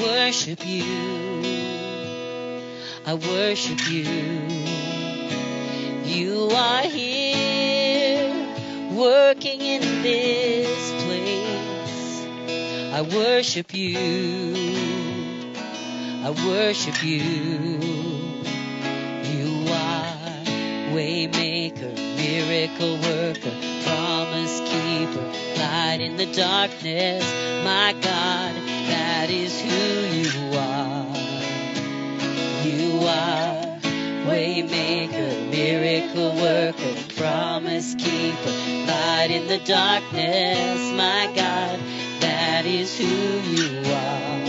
worship you. I worship you. You are here, working in this place. I worship you. I worship you. You are waymaker, miracle worker, promise keeper, light in the darkness. My God, that is who you are. You are waymaker, miracle worker, promise keeper, light in the darkness. My God, that is who you are.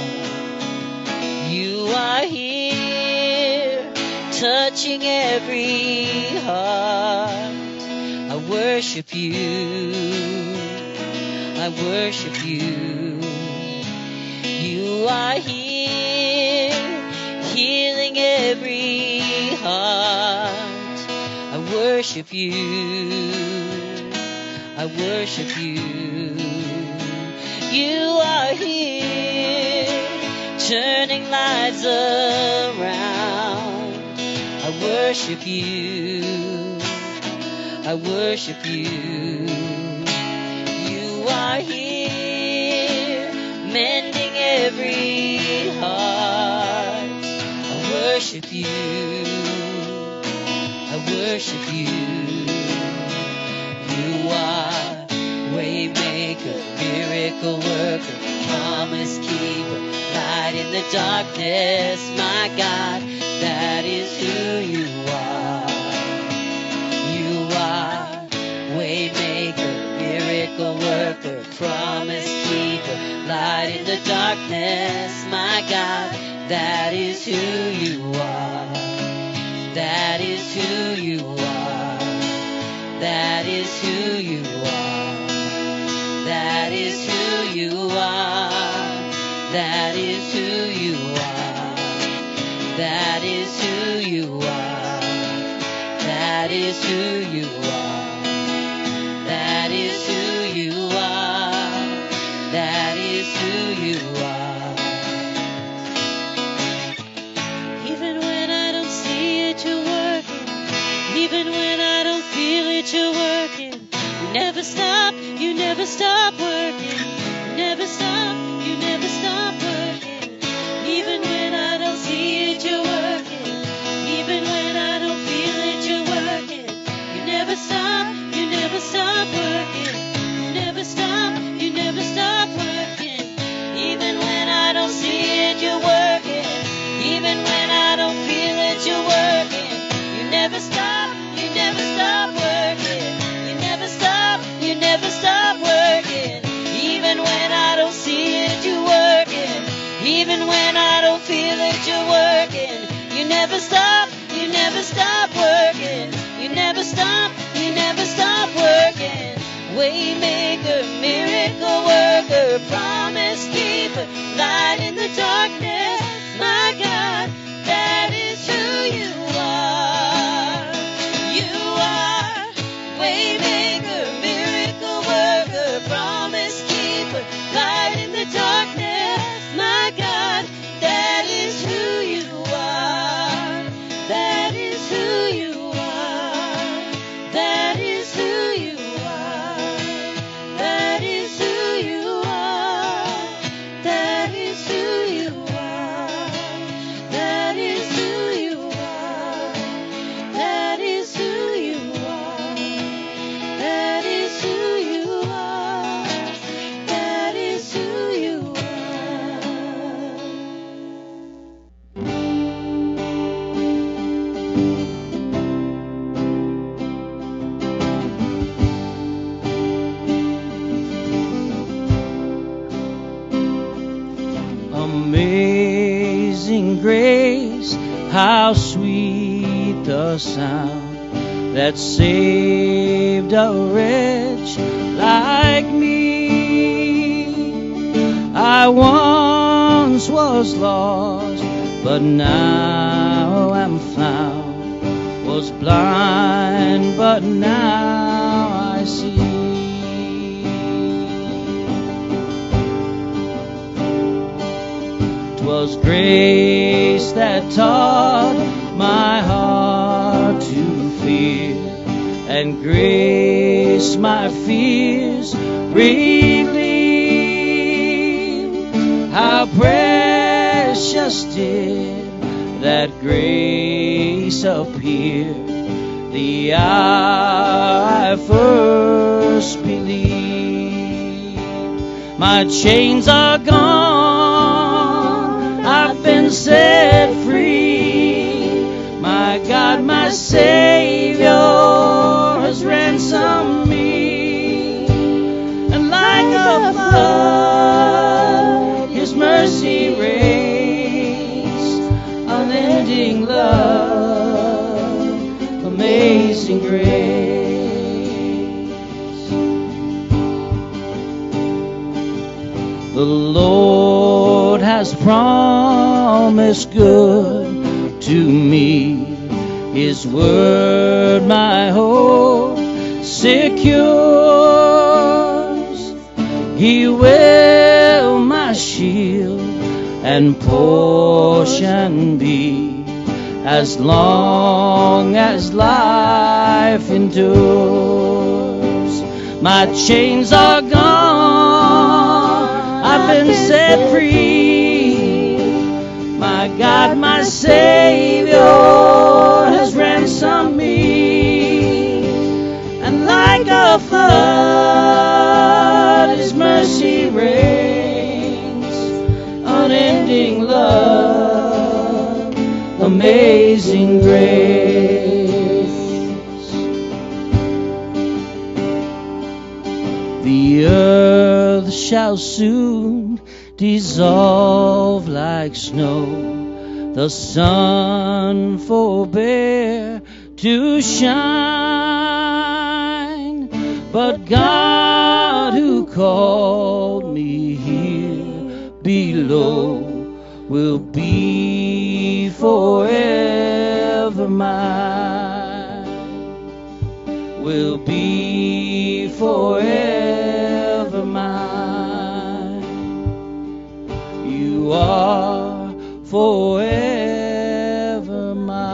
You are here, touching every heart. I worship you. I worship you. You are here, healing every heart. I worship you. I worship you. You are here, turning lives around. I worship you. I worship you. You are here, mending every heart. I worship you. I worship you. You are waymaker, miracle worker, promise keeper, light in the darkness. My God, that is who you are. You are waymaker, miracle worker, promise keeper, light in the darkness. My God, that is who you are. That is who you are. That is who you are. That is who you are. That is who you are. That is who you are. That is who you are. That is who you are. That is who you are. Even when I don't see it, you're working. Even when I don't feel it, you're working. You never stop working. You never stop working. Even when I don't see it, you're working. Even when I don't feel it, you're working. You never stop working. You never stop working. Even when I don't see it, you're working. Even when I don't feel it, you're working. You never stop working. You never stop working. Even when I don't see it, you're working. Even when I don't feel it, you're working. You never stop working. You never stop working. Waymaker, miracle worker, promise keeper, light in the darkness. My God, that is who you are. You are waymaker, miracle worker, promise keeper, light in the darkness. My God, that is who you are. That is who you are. That is who you are. That is who you are. That is who you are. That is who you are. That is who you are. That is who you are. That is who you are. Amazing grace, how sweet the sound that saved a wretch like me. I once was lost, but now am found. Was blind, but now I see. 'twas grace that taught my heart to fear, and grace my fears relieved. How precious did that grace appear the hour I first believed. My chains are gone, I've been set free. My God, my Savior has ransomed me. And like a flood, His mercy reigns, unending love, amazing grace. The Lord has promised good to me. His word my hope secures. He will my shield and portion be, as long as life endures. My chains are gone, I've been set free. My God, my Savior has ransomed me. And like a flood, His mercy reigns, unending love, amazing grace. The earth shall soon dissolve like snow, the sun forbear to shine, but God who called me here below will be forever mine, will be forever mine. You are forever mine.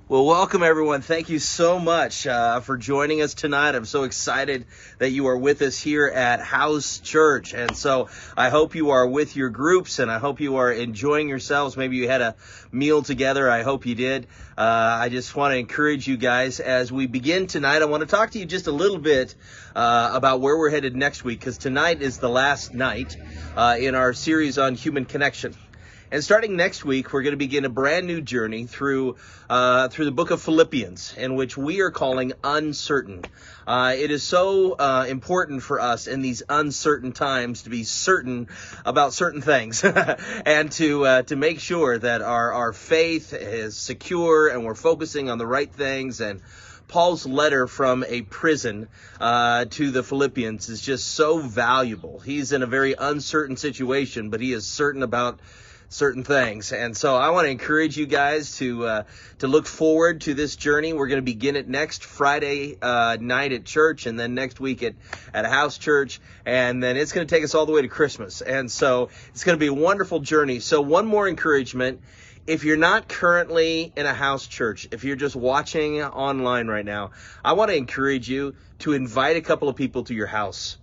Well, welcome everyone. Thank you so much for joining us tonight. I'm so excited that you are with us here at House Church. And so I hope you are with your groups, and I hope you are enjoying yourselves. Maybe you had a meal together. I hope you did. I just want to encourage you guys as we begin tonight. I want to talk to you just a little bit about where we're headed next week, because tonight is the last night in our series on human connection. And starting next week, we're going to begin a brand new journey through the book of Philippians, in which we are calling Uncertain. It is so important for us in these uncertain times to be certain about certain things and to make sure that our faith is secure and we're focusing on the right things. And Paul's letter from a prison to the Philippians is just so valuable. He's in a very uncertain situation, but he is certain about certain things. And so I want to encourage you guys to look forward to this journey. We're going to begin it next Friday night at church, and then next week at a house church, and then it's going to take us all the way to Christmas. And so it's going to be a wonderful journey. So one more encouragement: if you're not currently in a house church, if you're just watching online right now, I want to encourage you to invite a couple of people to your house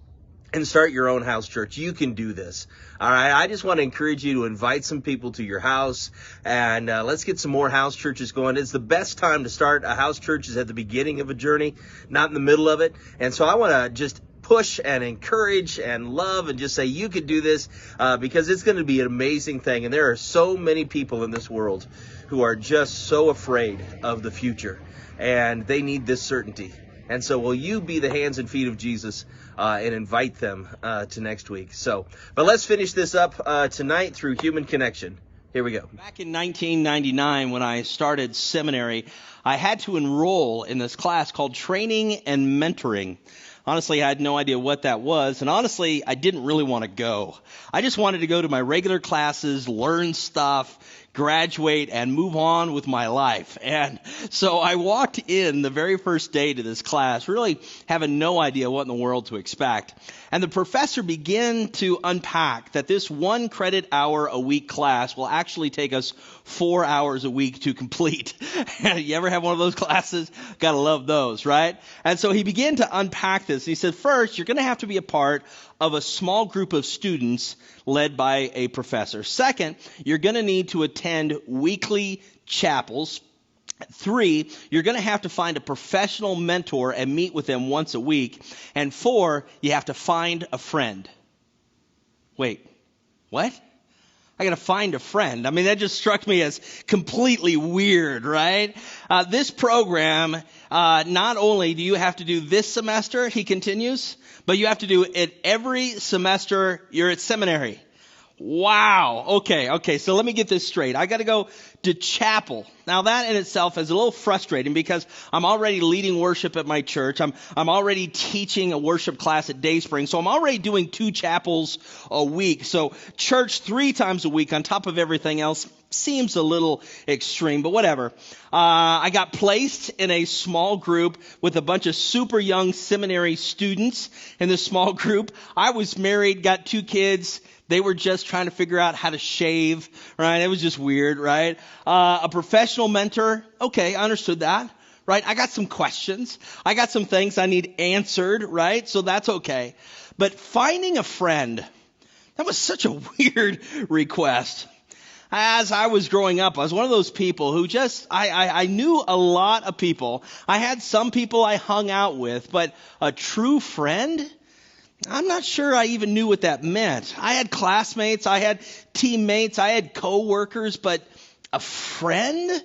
and start your own house church. You can do this. All right. I just want to encourage you to invite some people to your house, and let's get some more house churches going. It's the best time to start a house church is at the beginning of a journey, not in the middle of it. And so I want to just push and encourage and love and just say you could do this because it's going to be an amazing thing. And there are so many people in this world who are just so afraid of the future, and they need this certainty. And so will you be the hands and feet of Jesus and invite them to next week? But let's finish this up tonight through human connection. Here we go. Back in 1999, when I started seminary, I had to enroll in this class called Training and Mentoring. Honestly, I had no idea what that was. And honestly, I didn't really want to go. I just wanted to go to my regular classes, learn stuff, graduate, and move on with my life. And so I walked in the very first day to this class, really having no idea what in the world to expect. And the professor began to unpack that this 1 credit hour a week class will actually take us 4 hours a week to complete. You ever have one of those classes? Gotta love those, right? And so he began to unpack this. He said, first, you're going to have to be a part of a small group of students led by a professor. Second, you're going to need to attend weekly chapels. 3, you're going to have to find a professional mentor and meet with them once a week. And 4, you have to find a friend. Wait, what? I got to find a friend. I mean, that just struck me as completely weird, right? This program, not only do you have to do this semester, he continues, but you have to do it every semester you're at seminary. Wow. Okay. So let me get this straight. I got to go to chapel. Now that in itself is a little frustrating because I'm already leading worship at my church. I'm already teaching a worship class at Dayspring. So I'm already doing 2 chapels a week. So church 3 times a week on top of everything else seems a little extreme, but whatever. I got placed in a small group with a bunch of super young seminary students in this small group. I was married, got 2 kids. They were just trying to figure out how to shave, right? It was just weird, right? A professional mentor. Okay, I understood that, right? I got some questions. I got some things I need answered, right? So that's okay. But finding a friend, that was such a weird request. As I was growing up, I was one of those people who just, I knew a lot of people. I had some people I hung out with, but a true friend? I'm not sure I even knew what that meant. I had classmates, I had teammates, I had coworkers, but a friend?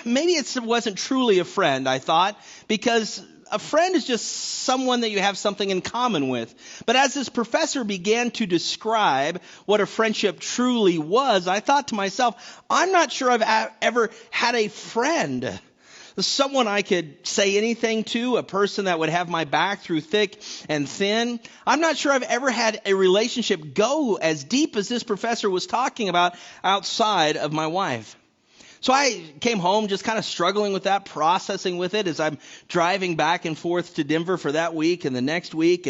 Maybe it wasn't truly a friend, I thought, because a friend is just someone that you have something in common with. But as this professor began to describe what a friendship truly was, I thought to myself, I'm not sure I've ever had a friend. Someone I could say anything to, a person that would have my back through thick and thin. I'm not sure I've ever had a relationship go as deep as this professor was talking about outside of my wife. So I came home just kind of struggling with that, processing with it as I'm driving back and forth to Denver for that week and the next week.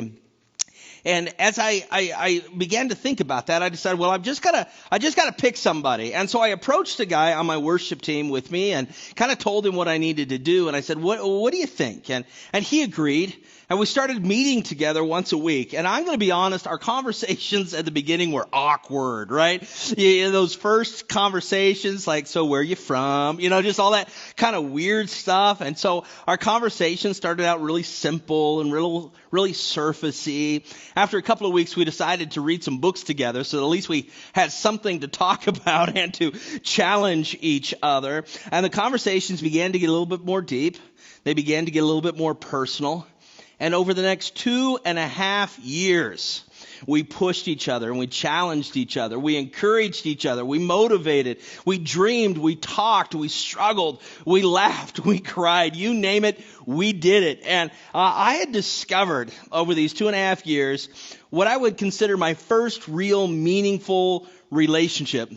And as I began to think about that, I decided, well, I just gotta pick somebody. And so I approached a guy on my worship team with me and kind of told him what I needed to do. And I said, what do you think? And he agreed. And we started meeting together once a week. And I'm going to be honest, our conversations at the beginning were awkward, right? Those first conversations, like, so where are you from? Just all that kind of weird stuff. And so our conversation started out really simple and really surfacey. After a couple of weeks, we decided to read some books together so at least we had something to talk about and to challenge each other. And the conversations began to get a little bit more deep. They began to get a little bit more personal. And over the next 2.5 years, we pushed each other and we challenged each other. We encouraged each other. We motivated. We dreamed. We talked. We struggled. We laughed. We cried. You name it, we did it. And I had discovered over these 2.5 years what I would consider my first real meaningful relationship.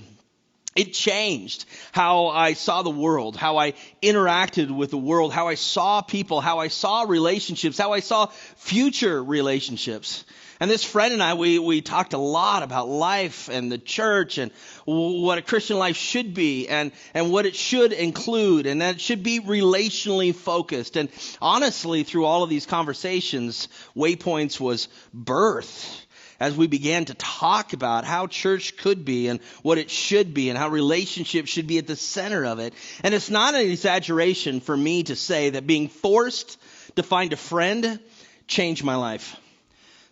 It changed how I saw the world, how I interacted with the world, how I saw people, how I saw relationships, how I saw future relationships. And this friend and I, we talked a lot about life and the church and what a Christian life should be and what it should include, and that it should be relationally focused. And honestly, through all of these conversations, Waypoints was birthed as we began to talk about how church could be and what it should be and how relationships should be at the center of it. And it's not an exaggeration for me to say that being forced to find a friend changed my life.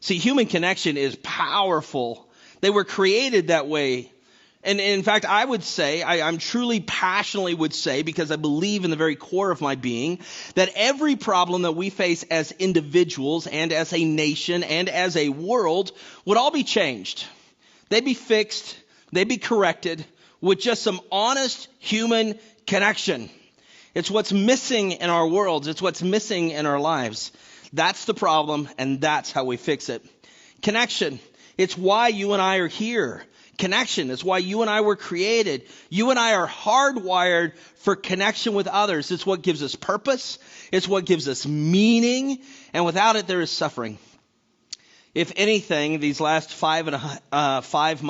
See, human connection is powerful. They were created that way. And in fact, I would say, I'm truly passionately would say, because I believe in the very core of my being, that every problem that we face as individuals and as a nation and as a world would all be changed. They'd be fixed. They'd be corrected with just some honest human connection. It's what's missing in our worlds. It's what's missing in our lives. That's the problem, and that's how we fix it. Connection. It's why you and I are here. Connection is why you and I were created. You and I are hardwired for connection with others. It's what gives us purpose. It's what gives us meaning. And without it, there is suffering. If anything, these last 5.5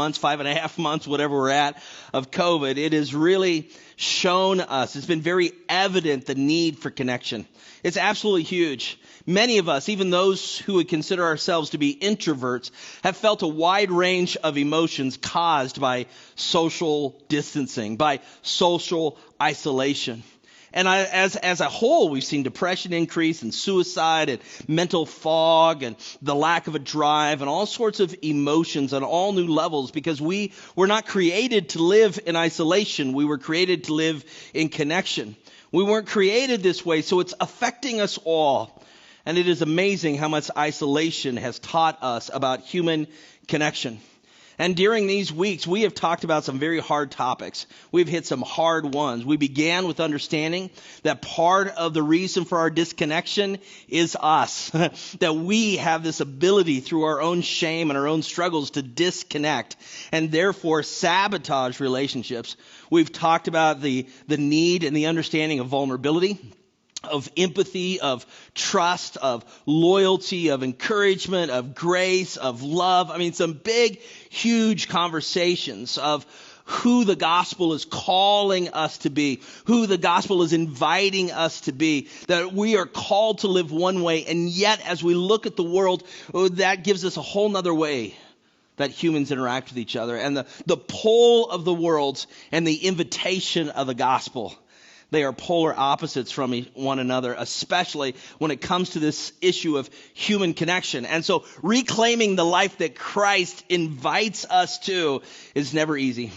months, whatever we're at, of COVID, it has really shown us, it's been very evident, the need for connection. It's absolutely huge. Many of us, even those who would consider ourselves to be introverts, have felt a wide range of emotions caused by social distancing, by social isolation. And as a whole, we've seen depression increase and suicide and mental fog and the lack of a drive and all sorts of emotions on all new levels, because we were not created to live in isolation. We were created to live in connection. We weren't created this way, so it's affecting us all. And it is amazing how much isolation has taught us about human connection. And during these weeks, we have talked about some very hard topics. We've hit some hard ones. We began with understanding that part of the reason for our disconnection is us. That we have this ability through our own shame and our own struggles to disconnect and therefore sabotage relationships. We've talked about the need and the understanding of vulnerability, of empathy, of trust, of loyalty, of encouragement, of grace, of love. I mean, some big, huge conversations of who the gospel is calling us to be, who the gospel is inviting us to be, that we are called to live one way, and yet as we look at the world, that gives us a whole nother way that humans interact with each other, and the pull of the world and the invitation of the gospel. They are polar opposites from one another, especially when it comes to this issue of human connection. And so reclaiming the life that Christ invites us to is never easy.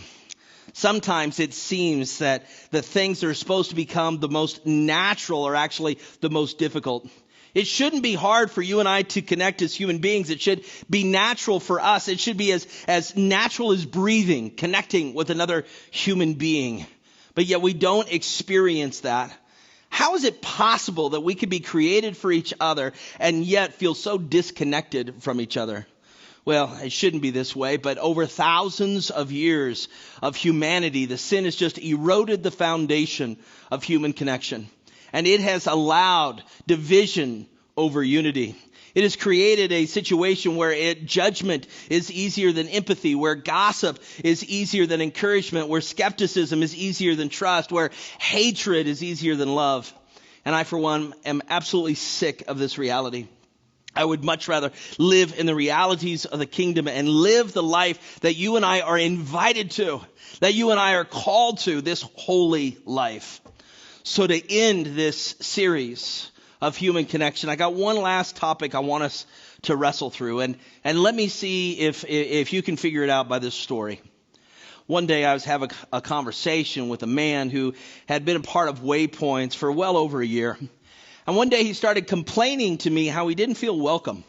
Sometimes it seems that the things that are supposed to become the most natural are actually the most difficult. It shouldn't be hard for you and I to connect as human beings. It should be natural for us. It should be as natural as breathing, connecting with another human being. But yet we don't experience that. How is it possible that we could be created for each other and yet feel so disconnected from each other? Well, it shouldn't be this way, but over thousands of years of humanity, the sin has just eroded the foundation of human connection. And it has allowed division over unity. It has created a situation where judgment is easier than empathy, where gossip is easier than encouragement, where skepticism is easier than trust, where hatred is easier than love. And I, for one, am absolutely sick of this reality. I would much rather live in the realities of the kingdom and live the life that you and I are invited to, that you and I are called to, this holy life. So to end this series of human connection, I got one last topic I want us to wrestle through, and let me see if you can figure it out by this story. One day I was having a conversation with a man who had been a part of Waypoints for well over a year. And one day he started complaining to me how he didn't feel welcome,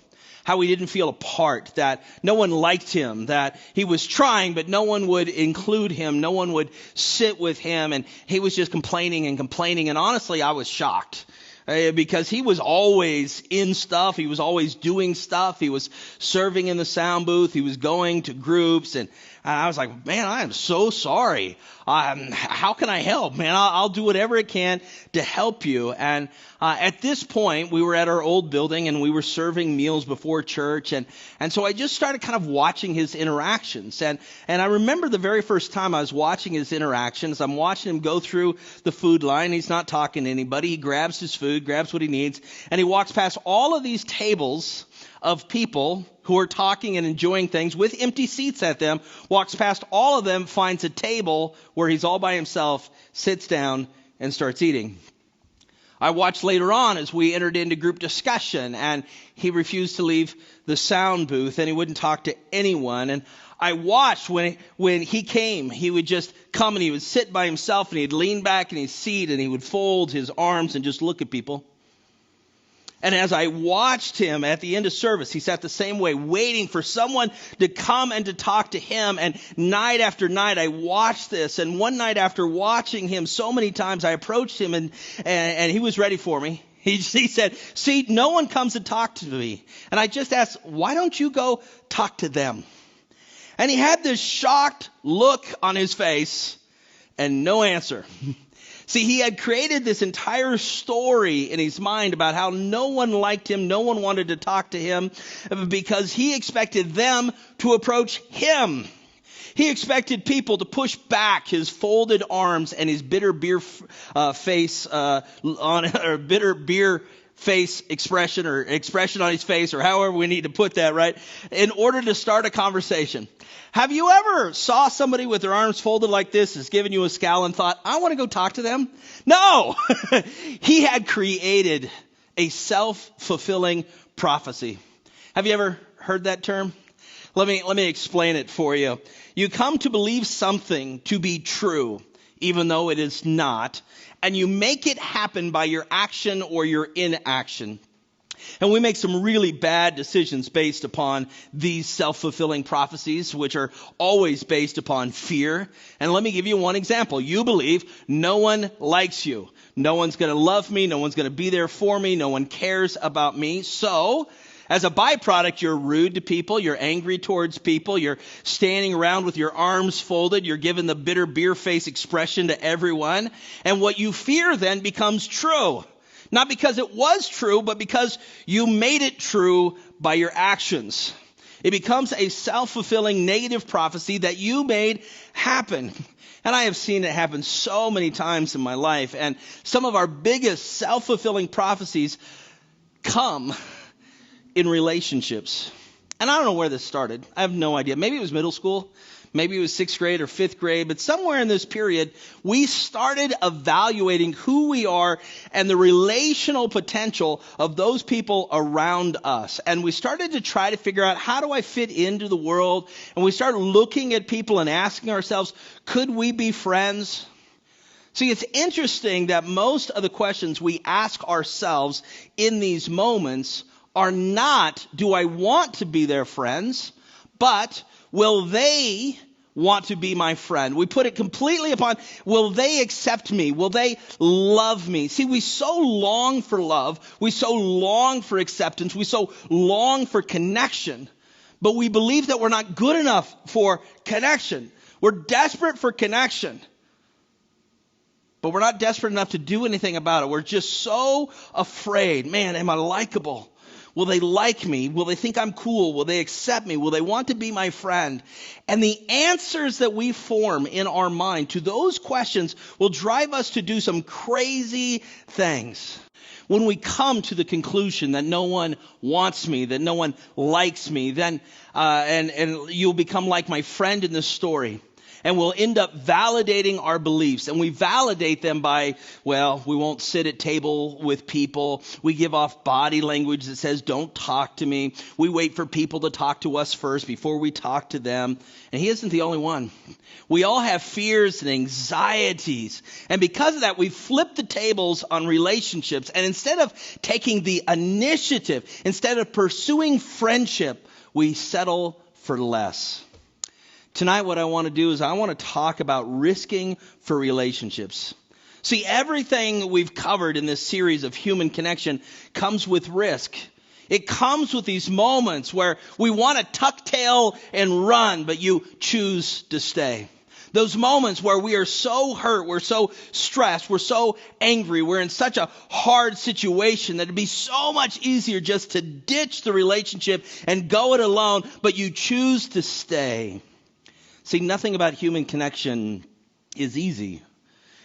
how he didn't feel a part, that no one liked him, that he was trying, but no one would include him, no one would sit with him, and he was just complaining and complaining. And honestly, I was shocked. Because he was always in stuff. He was always doing stuff. He was serving in the sound booth. He was going to groups. And I was like, man, I am so sorry. How can I help? Man, I'll do whatever it can to help you. And at this point, we were at our old building and we were serving meals before church. And so I just started kind of watching his interactions. And I remember the very first time I was watching his interactions, I'm watching him go through the food line. He's not talking to anybody. He grabs his food, grabs what he needs, and he walks past all of these tables of people who are talking and enjoying things with empty seats at them, walks past all of them, finds a table where he's all by himself, sits down, and starts eating. I watched later on as we entered into group discussion, and he refused to leave the sound booth, and he wouldn't talk to anyone. And I watched when he came, he would just come and he would sit by himself, and he'd lean back in his seat, and he would fold his arms and just look at people. And as I watched him at the end of service, he sat the same way, waiting for someone to come and to talk to him. And night after night, I watched this. And one night after watching him so many times, I approached him and he was ready for me. He said, see, no one comes to talk to me. And I just asked, why don't you go talk to them? And he had this shocked look on his face and no answer. See, he had created this entire story in his mind about how no one liked him, no one wanted to talk to him, because he expected them to approach him. He expected people to push back his folded arms and his bitter beer face expression or expression on his face, or however we need to put that, right, in order to start a conversation. Have you ever saw somebody with their arms folded like this, has given you a scowl and thought, I want to go talk to them? No! He had created a self-fulfilling prophecy. Have you ever heard that term? Let me explain it for you. You come to believe something to be true, even though it is not, and you make it happen by your action or your inaction. And we make some really bad decisions based upon these self-fulfilling prophecies, which are always based upon fear. And let me give you one example. You believe no one likes you. No one's going to love me. No one's going to be there for me. No one cares about me. So, as a byproduct, you're rude to people, you're angry towards people, you're standing around with your arms folded, you're giving the bitter beer face expression to everyone, and what you fear then becomes true. Not because it was true, but because you made it true by your actions. It becomes a self-fulfilling negative prophecy that you made happen. And I have seen it happen so many times in my life, and some of our biggest self-fulfilling prophecies come in relationships. And I don't know where this started. I have no idea. Maybe it was middle school. Maybe it was 6th grade or 5th grade. But somewhere in this period, we started evaluating who we are and the relational potential of those people around us. And we started to try to figure out, how do I fit into the world? And we started looking at people and asking ourselves, could we be friends? See, it's interesting that most of the questions we ask ourselves in these moments are not, do I want to be their friends, but will they want to be my friend? We put it completely upon, will they accept me? Will they love me? See, we so long for love. We so long for acceptance. We so long for connection. But we believe that we're not good enough for connection. We're desperate for connection. But we're not desperate enough to do anything about it. We're just so afraid. Man, am I likable? Will they like me? Will they think I'm cool? Will they accept me? Will they want to be my friend? And the answers that we form in our mind to those questions will drive us to do some crazy things. When we come to the conclusion that no one wants me, that no one likes me, then and you'll become like my friend in this story. And we'll end up validating our beliefs. And we validate them by, well, we won't sit at table with people. We give off body language that says, don't talk to me. We wait for people to talk to us first before we talk to them. And he isn't the only one. We all have fears and anxieties. And because of that, we flip the tables on relationships. And instead of taking the initiative, instead of pursuing friendship, we settle for less. Tonight, what I want to do is I want to talk about risking for relationships. See, everything we've covered in this series of human connection comes with risk. It comes with these moments where we want to tuck tail and run, but you choose to stay. Those moments where we are so hurt, we're so stressed, we're so angry, we're in such a hard situation that it'd be so much easier just to ditch the relationship and go it alone, but you choose to stay. See, nothing about human connection is easy.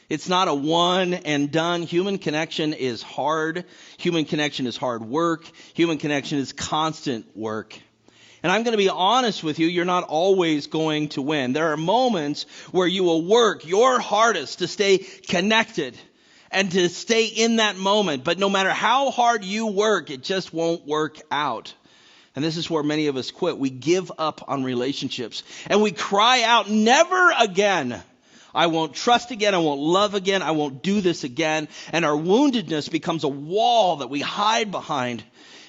It's not a one and done. Human connection is hard. Human connection is hard work. Human connection is constant work. And I'm going to be honest with you, you're not always going to win. There are moments where you will work your hardest to stay connected and to stay in that moment. But no matter how hard you work, it just won't work out. And this is where many of us quit. We give up on relationships. And we cry out, never again. I won't trust again. I won't love again. I won't do this again. And our woundedness becomes a wall that we hide behind.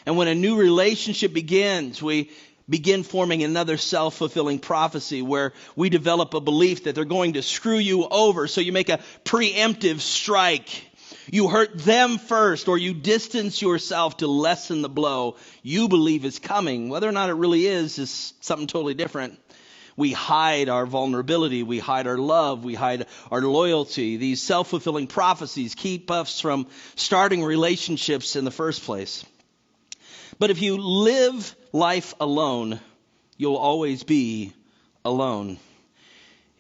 And when a new relationship begins, we begin forming another self-fulfilling prophecy where we develop a belief that they're going to screw you over. So you make a preemptive strike. You hurt them first, or you distance yourself to lessen the blow you believe is coming. Whether or not it really is something totally different. We hide our vulnerability. We hide our love. We hide our loyalty. These self-fulfilling prophecies keep us from starting relationships in the first place. But if you live life alone, you'll always be alone.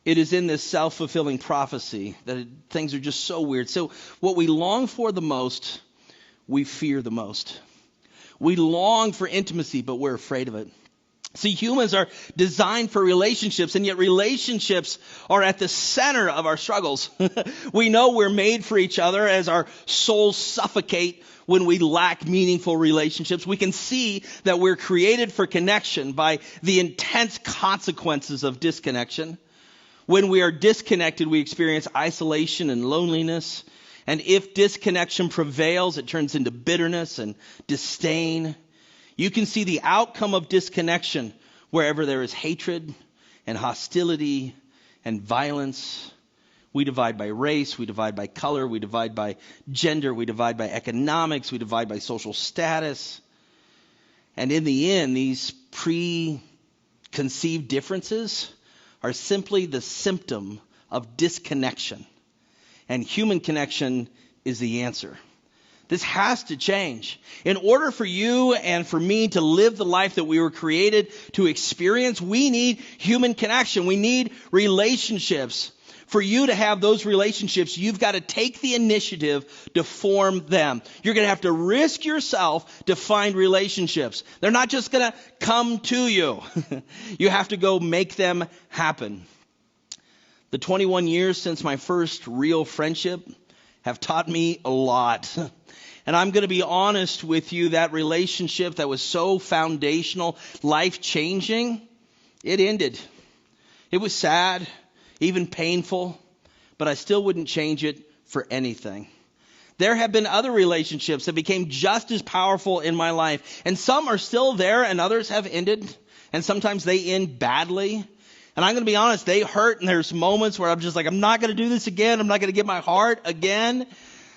It is in this self-fulfilling prophecy that things are just so weird. So what we long for the most, we fear the most. We long for intimacy, but we're afraid of it. See, humans are designed for relationships, and yet relationships are at the center of our struggles. We know we're made for each other as our souls suffocate when we lack meaningful relationships. We can see that we're created for connection by the intense consequences of disconnection. When we are disconnected, we experience isolation and loneliness. And if disconnection prevails, it turns into bitterness and disdain. You can see the outcome of disconnection wherever there is hatred and hostility and violence. We divide by race, we divide by color, we divide by gender, we divide by economics, we divide by social status. And in the end, these preconceived differences are simply the symptom of disconnection. And human connection is the answer. This has to change. In order for you and for me to live the life that we were created to experience, we need human connection. We need relationships. For you to have those relationships, you've got to take the initiative to form them. You're going to have to risk yourself to find relationships. They're not just going to come to you. You have to go make them happen. The 21 years since my first real friendship have taught me a lot. And I'm going to be honest with you, that relationship that was so foundational, life-changing, it ended. It was sad, even painful, but I still wouldn't change it for anything. There have been other relationships that became just as powerful in my life, and some are still there and others have ended, and sometimes they end badly. And I'm going to be honest, they hurt, and there's moments where I'm just like, I'm not going to do this again. I'm not going to give my heart again.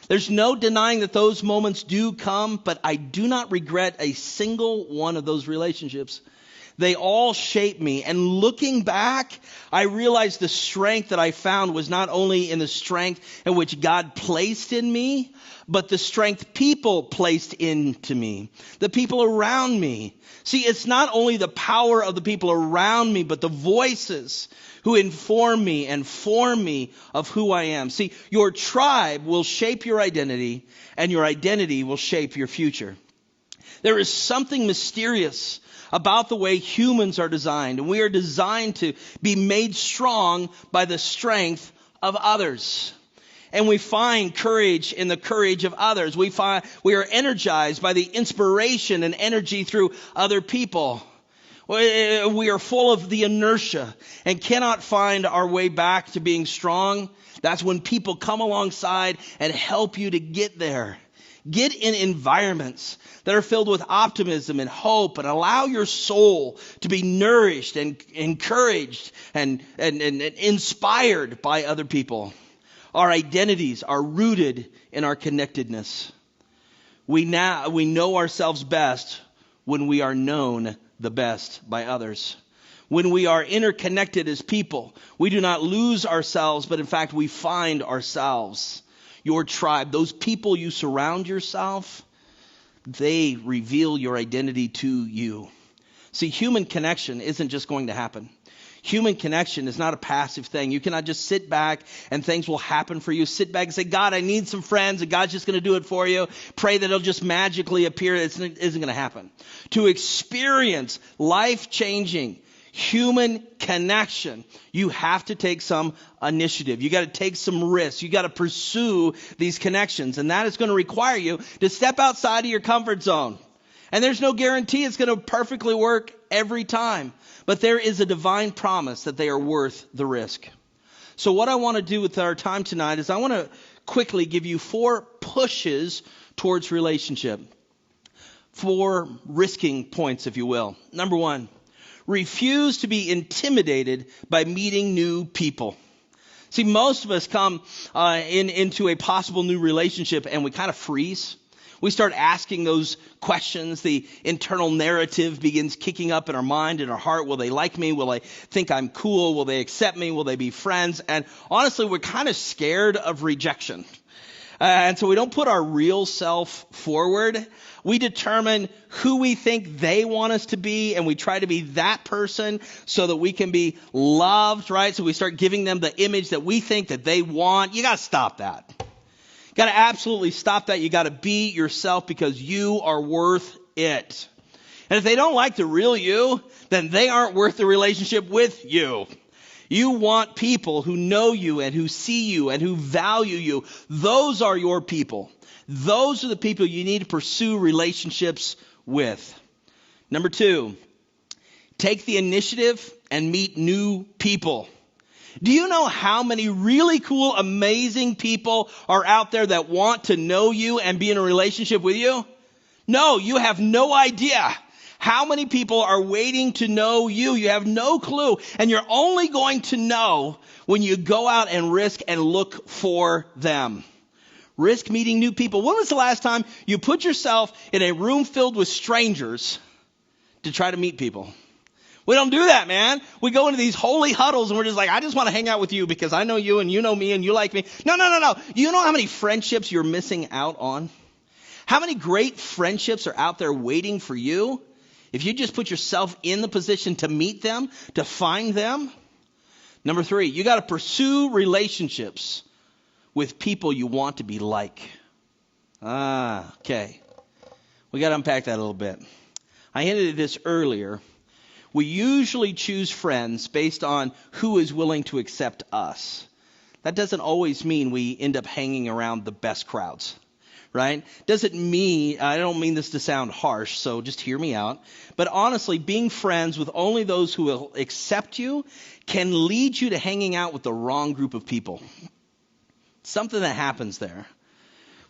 There's no denying that those moments do come, but I do not regret a single one of those relationships. They all shaped me. And looking back, I realized the strength that I found was not only in the strength in which God placed in me, but the strength people placed into me, the people around me. See, it's not only the power of the people around me, but the voices who inform me and form me of who I am. See, your tribe will shape your identity, and your identity will shape your future. There is something mysterious about the way humans are designed, and we are designed to be made strong by the strength of others. And we find courage in the courage of others. We are energized by the inspiration and energy through other people. We are full of the inertia and cannot find our way back to being strong. That's when people come alongside and help you to get there. Get in environments that are filled with optimism and hope, and allow your soul to be nourished and encouraged and inspired by other people. Our identities are rooted in our connectedness. We know ourselves best when we are known the best by others. When we are interconnected as people, we do not lose ourselves, but in fact we find ourselves. Your tribe, those people you surround yourself, they reveal your identity to you. See, human connection isn't just going to happen. Human connection is not a passive thing. You cannot just sit back and things will happen for you. Sit back and say, God, I need some friends, and God's just going to do it for you. Pray that it'll just magically appear. It isn't going to happen. To experience life-changing human connection, you have to take some initiative. You got to take some risks. You got to pursue these connections, and that is going to require you to step outside of your comfort zone. And there's no guarantee it's going to perfectly work every time. But there is a divine promise that they are worth the risk. So what I want to do with our time tonight is I want to quickly give you 4 pushes towards relationship. 4 risking points, if you will. Number 1, refuse to be intimidated by meeting new people. See, most of us come into a possible new relationship and we kind of freeze. We start asking those questions. The internal narrative begins kicking up in our mind and our heart. Will they like me? Will they think I'm cool? Will they accept me? Will they be friends? And honestly, we're kind of scared of rejection. And so we don't put our real self forward. We determine who we think they want us to be, and we try to be that person so that we can be loved, right? So we start giving them the image that we think that they want. You got to stop that. Got to absolutely stop that. You got to be yourself because you are worth it. And if they don't like the real you, then they aren't worth the relationship with you. You want people who know you and who see you and who value you. Those are your people. Those are the people you need to pursue relationships with. Number 2, take the initiative and meet new people. Do you know how many really cool, amazing people are out there that want to know you and be in a relationship with you? No, you have no idea. How many people are waiting to know you? You have no clue. And you're only going to know when you go out and risk and look for them. Risk meeting new people. When was the last time you put yourself in a room filled with strangers to try to meet people? We don't do that, man. We go into these holy huddles and we're just like, I just want to hang out with you because I know you and you know me and you like me. No. You know how many friendships you're missing out on? How many great friendships are out there waiting for you? If you just put yourself in the position to meet them, to find them. Number 3, you got to pursue relationships with people you want to be like. Okay. We got to unpack that a little bit. I hinted at this earlier. We usually choose friends based on who is willing to accept us. That doesn't always mean we end up hanging around the best crowds. Right? Doesn't mean, I don't mean this to sound harsh, so just hear me out. But honestly, being friends with only those who will accept you can lead you to hanging out with the wrong group of people. Something that happens there.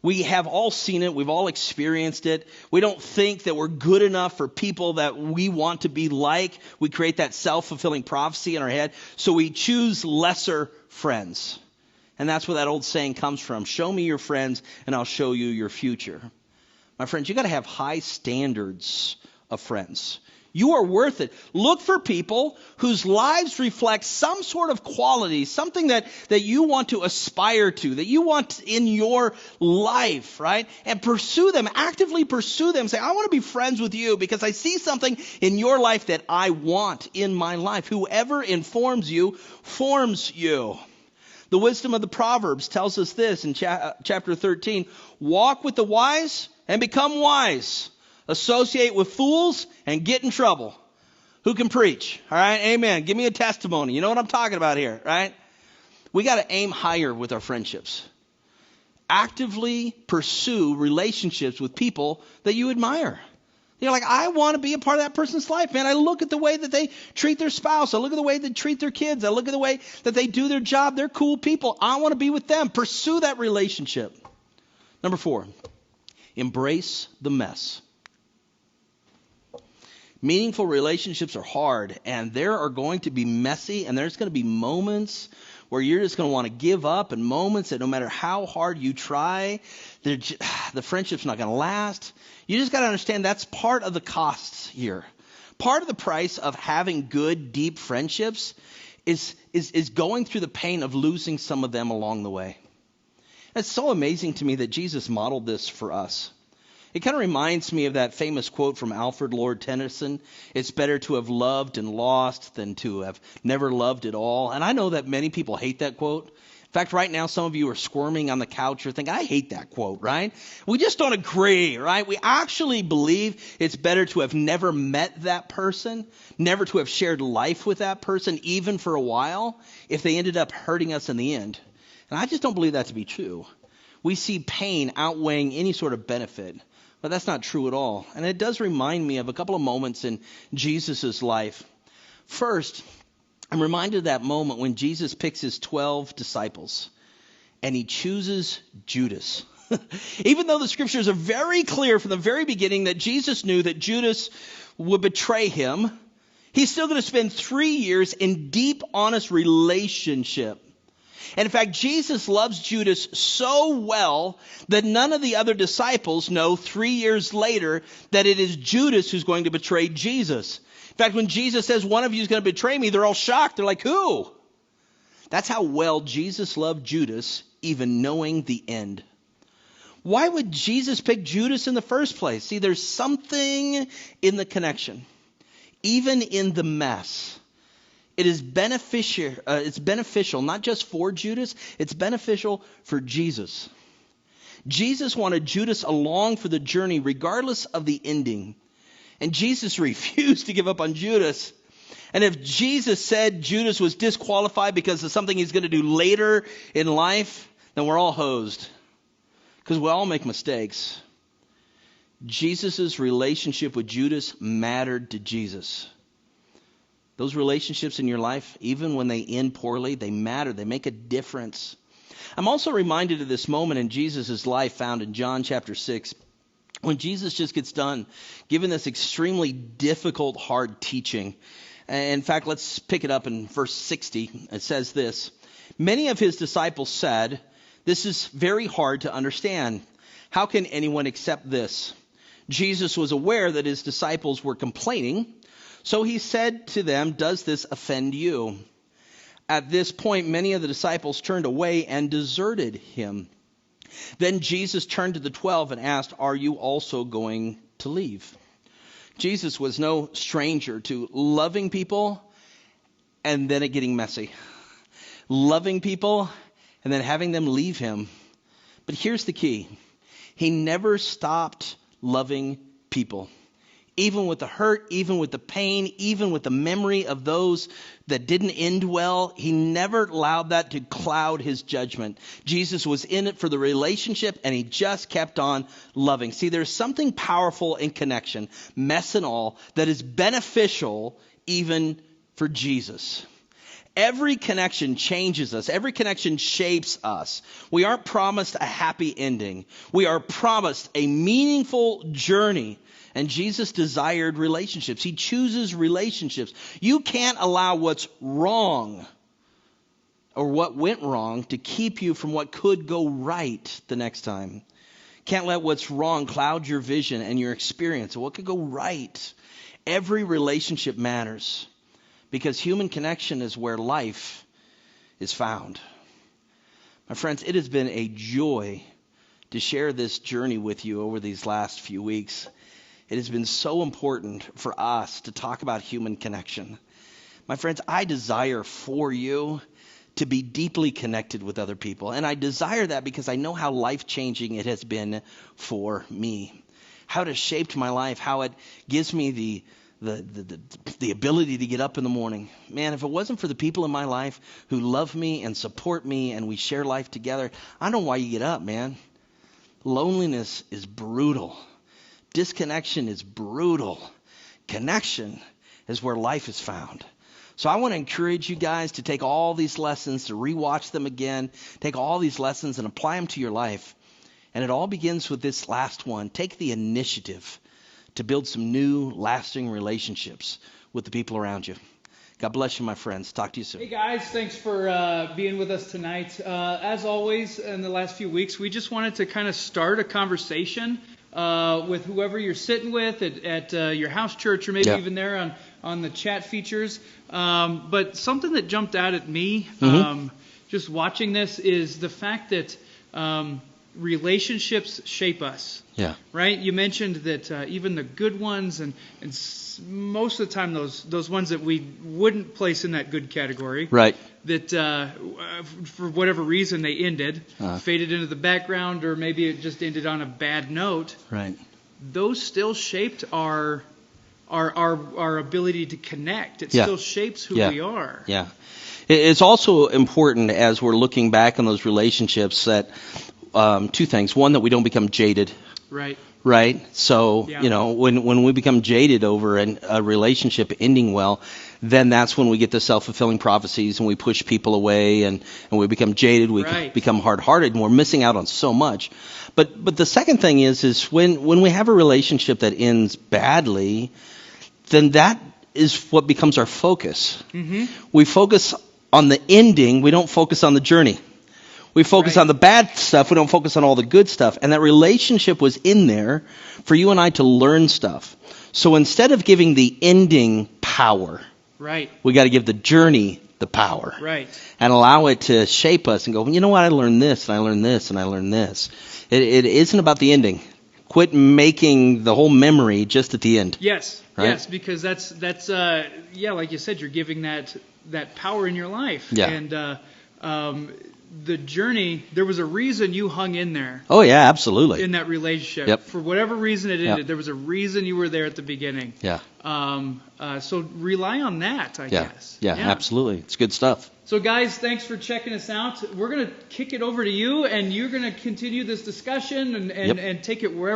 We have all seen it. We've all experienced it. We don't think that we're good enough for people that we want to be like. We create that self-fulfilling prophecy in our head. So we choose lesser friends. And that's where that old saying comes from. Show me your friends and I'll show you your future. My friends, you got to have high standards of friends. You are worth it. Look for people whose lives reflect some sort of quality, something that you want to aspire to, that you want in your life, right? And pursue them, actively pursue them. Say, I want to be friends with you because I see something in your life that I want in my life. Whoever informs you, forms you. The wisdom of the Proverbs tells us this in chapter 13. Walk with the wise and become wise. Associate with fools and get in trouble. Who can preach? All right, amen. Give me a testimony. You know what I'm talking about here, right? We got to aim higher with our friendships. Actively pursue relationships with people that you admire. You're like, I want to be a part of that person's life, man. I look at the way that they treat their spouse. I look at the way they treat their kids. I look at the way that they do their job. They're cool people. I want to be with them. Pursue that relationship. Number 4, embrace the mess. Meaningful relationships are hard, and there are going to be messy, and there's going to be moments where you're just going to want to give up, and moments that no matter how hard you try, the friendship's not going to last. You just got to understand that's part of the costs here. Part of the price of having good, deep friendships is going through the pain of losing some of them along the way. It's so amazing to me that Jesus modeled this for us. It kind of reminds me of that famous quote from Alfred Lord Tennyson. It's better to have loved and lost than to have never loved at all. And I know that many people hate that quote. In fact, right now, some of you are squirming on the couch or thinking, I hate that quote, right? We just don't agree, right? We actually believe it's better to have never met that person, never to have shared life with that person, even for a while, if they ended up hurting us in the end. And I just don't believe that to be true. We see pain outweighing any sort of benefit. But that's not true at all. And it does remind me of a couple of moments in Jesus' life. First, I'm reminded of that moment when Jesus picks his 12 disciples and he chooses Judas. Even though the scriptures are very clear from the very beginning that Jesus knew that Judas would betray him, he's still going to spend 3 years in deep, honest relationship. And in fact, Jesus loves Judas so well that none of the other disciples know 3 years later that it is Judas who's going to betray Jesus. In fact, when Jesus says, one of you is going to betray me, they're all shocked. They're like, who? That's how well Jesus loved Judas, even knowing the end. Why would Jesus pick Judas in the first place? See, there's something in the connection, even in the mess. It is beneficial. It's beneficial not just for Judas, it's beneficial for Jesus. Jesus wanted Judas along for the journey regardless of the ending. And Jesus refused to give up on Judas. And if Jesus said Judas was disqualified because of something he's going to do later in life, then we're all hosed. Because we all make mistakes. Jesus' relationship with Judas mattered to Jesus. Those relationships in your life, even when they end poorly, they matter. They make a difference. I'm also reminded of this moment in Jesus' life found in John chapter 6. When Jesus just gets done giving this extremely difficult, hard teaching. In fact, let's pick it up in verse 60. It says this. Many of his disciples said, this is very hard to understand. How can anyone accept this? Jesus was aware that his disciples were complaining. So he said to them, does this offend you? At this point, many of the disciples turned away and deserted him. Then Jesus turned to the 12 and asked, are you also going to leave? Jesus was no stranger to loving people and then it getting messy. Loving people and then having them leave him. But here's the key. He never stopped loving people. Even with the hurt, even with the pain, even with the memory of those that didn't end well, he never allowed that to cloud his judgment. Jesus was in it for the relationship, and he just kept on loving. See, there's something powerful in connection, mess and all, that is beneficial even for Jesus. Every connection changes us. Every connection shapes us. We aren't promised a happy ending. We are promised a meaningful journey. And Jesus desired relationships. He chooses relationships. You can't allow what's wrong or what went wrong to keep you from what could go right the next time. Can't let what's wrong cloud your vision and your experience of what could go right. Every relationship matters because human connection is where life is found. My friends, it has been a joy to share this journey with you over these last few weeks. It has been so important for us to talk about human connection. My friends, I desire for you to be deeply connected with other people. And I desire that because I know how life-changing it has been for me. How it has shaped my life, how it gives me the ability to get up in the morning. Man, if it wasn't for the people in my life who love me and support me and we share life together, I don't know why you get up, man. Loneliness is brutal. Disconnection is brutal. Connection is where life is found. So I want to encourage you guys to take all these lessons, to rewatch them again, take all these lessons and apply them to your life. And it all begins with this last one. Take the initiative to build some new, lasting relationships with the people around you. God bless you, my friends. Talk to you soon. Hey, guys. Thanks for being with us tonight. As always, in the last few weeks, we just wanted to kind of start a conversation with whoever you're sitting with at your house church or maybe even there on the chat features. But something that jumped out at me just watching this is the fact that relationships shape us. Yeah. Right? You mentioned that even the good ones and most of the time those ones that we wouldn't place in that good category. Right. That for whatever reason they ended, faded into the background, or maybe it just ended on a bad note. Right. Those still shaped our ability to connect. It still shapes who we are. Yeah. It's also important as we're looking back on those relationships that two things. One, that we don't become jaded. Right. Right? So, when we become jaded over a relationship ending well, then that's when we get the self-fulfilling prophecies and we push people away and we become jaded, we become hard-hearted, and we're missing out on so much. But the second thing is when we have a relationship that ends badly, then that is what becomes our focus. Mm-hmm. We focus on the ending, we don't focus on the journey. We focus on the bad stuff. We don't focus on all the good stuff. And that relationship was in there for you and I to learn stuff. So instead of giving the ending power, we got to give the journey the power. And allow it to shape us and go, you know what, I learned this, and I learned this, and I learned this. It isn't about the ending. Quit making the whole memory just at the end. Yes, because that's like you said, you're giving that power in your life. And the journey, there was a reason you hung in there. Oh, yeah, absolutely. In that relationship. For whatever reason it ended, there was a reason you were there at the beginning. So rely on that, I guess. Yeah, absolutely. It's good stuff. So guys, thanks for checking us out. We're going to kick it over to you, and you're going to continue this discussion and take it wherever